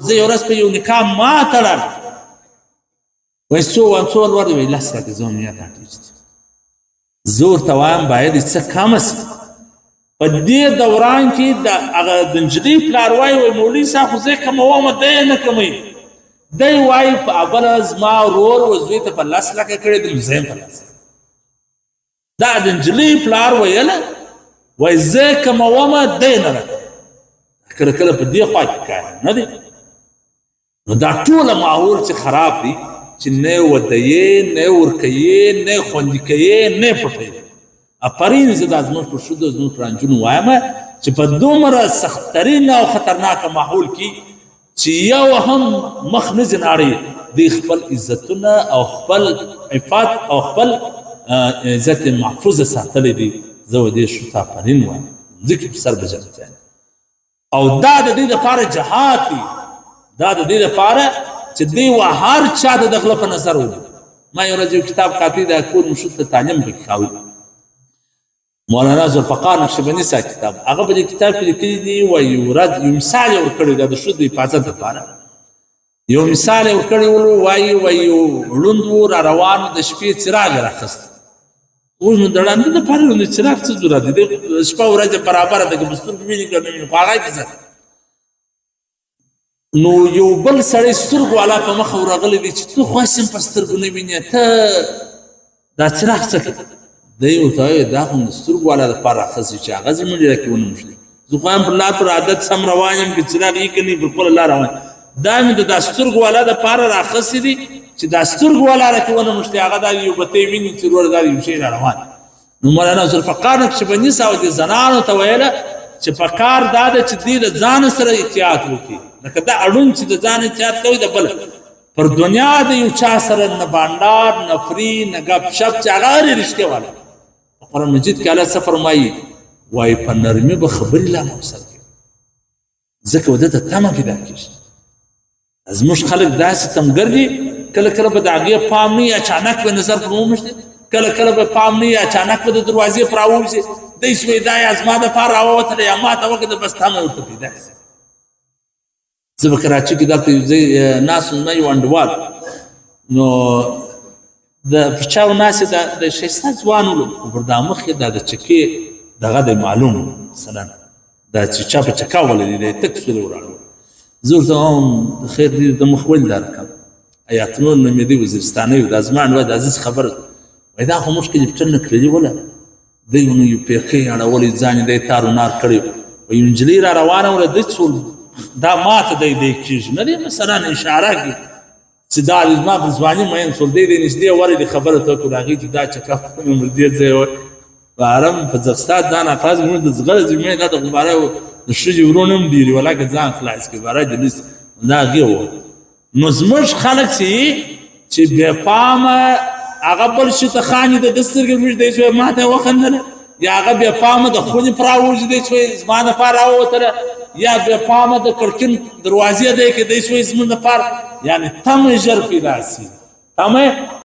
زه یو ورځ په یو نکاح ما تړل وایي څو وایم څو ولور دی وایي 10 راکړه زه وایم یا دا ډېر دي زه ورته وایم باید یې څه کمه سي په دې دوران کې د نجلۍ پلار وایي مولوي صاحب خو زه یې کمومه دی یې نه کوموي دی وایي په اوله زما ورور و زوی ته په 10 لکه کړی دی نو زه یم په 10 دا د نجلۍ پلار ویله وایي زه یې کمومه دی یې نه راکوي کله کله په دې خوا کې کار نه دی نو دا ټوله ماحول چې خراب دی چې نه ودیې نه ورکوې نه خوندي کوې نه پټوې افرین زه دا زموږ پر ښځو زموږ پر نجونو وایم چې په دومره سختترین او خطرناکه ماحول کې چې یو هم مخ نه ځناړي دوی خپل عزتونه او خپل عفت او خپل عزت محفوظه ساتلی دي زه و دې ښځو ته افرین وایم ځکه په سر به جنت او دا د دې دپاره جهاد دی دا د دې دپاره چې دوی و هر چا ته د غله په نظر ولي ما یو ورځ یو کتاب کاپي د کور مشود ته تعلیم پکې کاوه مولانا ذوالفقار نقشبندي صاحب کتاب هغه په دې کتاب کې لیکلي دي وایي یو ورځ یو مثال یې ورکړی دی د ښځو د حفاظت لپاره یو مثال یې ورکړی وایي یو ړوند و را روان د شپې څراغ یې راخیست اوس نو د ړانده دپاره نو د څراغ څه ضرورت دی شپه ورځ برابره ده که په سترګو ویني که نه ویني خو هغه کیسه نو یو بل سړی سترګو والا په مخه ورغلی دی چې ته خو هسې په سترګو نه وینې ته دا څراغ څه کوي دی ورته وایي دا خو د سترګو والا دپاره راخیستی چې هغه زه منډې راکې ونه مشلي زه خو هم پر لار پر عادت سم روان یم که څراغ یې که نه پر خپله لار روان دا مې د دا سترګو والا دپاره راخیستې دي چې دا سترګو والا راکې ونه مشلي هغه دا یو بتۍ ویني چې وروره دا یو شی را روان نو مولانا ذوالفقار نقشبندي صاحب د زنانو ته ویله چې په کار دا ده چې دوی د ځان سره احتیاط وکړي لکه دا اړون چې د ځان احتیاط کوي د بل پر دنیا د یو چا سره نه بانډار نه فري نه ګپ شپ چې هغه هرې رښتیا والا قرآن مجید کې الله څه فرمایي وایي په نرمي به خبرې لا موثر کوي ځکه وده ته تمه پیدا کېږي زموږ خلک داسې تمګر دي کله کله به د هغې پام نه اچانک به نظر پر ومشتي کله کله به پام نه اچانک به د دروازې پر راووځي دی سوی دا یا زما دپاره راووتله یا ما ته وکړه بس تمه ورته پیدا شي زه به کراچي کې دلته یو ځای ناست وم یو انډوال نو د پر چاو ناست د ښایسته ځوان ولو خو پر دا مخ یې دا د چکې دغه دی معلوم مثلا دا چې چا په چکا ولدي دی تک سولې وراړو زه ورته وایم خیر دی د مخ ولې دا رقم ایاتنور نومېدی وزیرستانۍ و دا زما انډوال د عزیز خبره وایي دا خو موږ کلیپټر نه کړلي وله دی نو یو پیکۍ اړولی ځان یې دی تار و نار کړی و یو نجلۍ را روانه وله دی څول دا ماته دی کېږي نه دی مثلا اشاره کړي چې دا زما په ځواني مین څول دی نږدې ورغلې خبره ته وکړو هغې چې دا چکه نو دې ځای په حرم په زغستاد ځان اخلاص زموږ د زغره زمې دا د غباره د ښځې ورونه هم ډېرې ولاکه ځان خلاص کړي باره جلیس دا هغې وه نو زموږ خلک چې بې پامه هغه بل شي ته خاني د ده سترګې لوېږي دی چې ما ته یې وخندله یا هغه بې پامه د خونې پر راووځي دی چې زما دپاره راووتله یا بې پامه د کړکین دروازې دی که دی چې زموږ دپاره یعنې تمه ژر پیدا سي تمه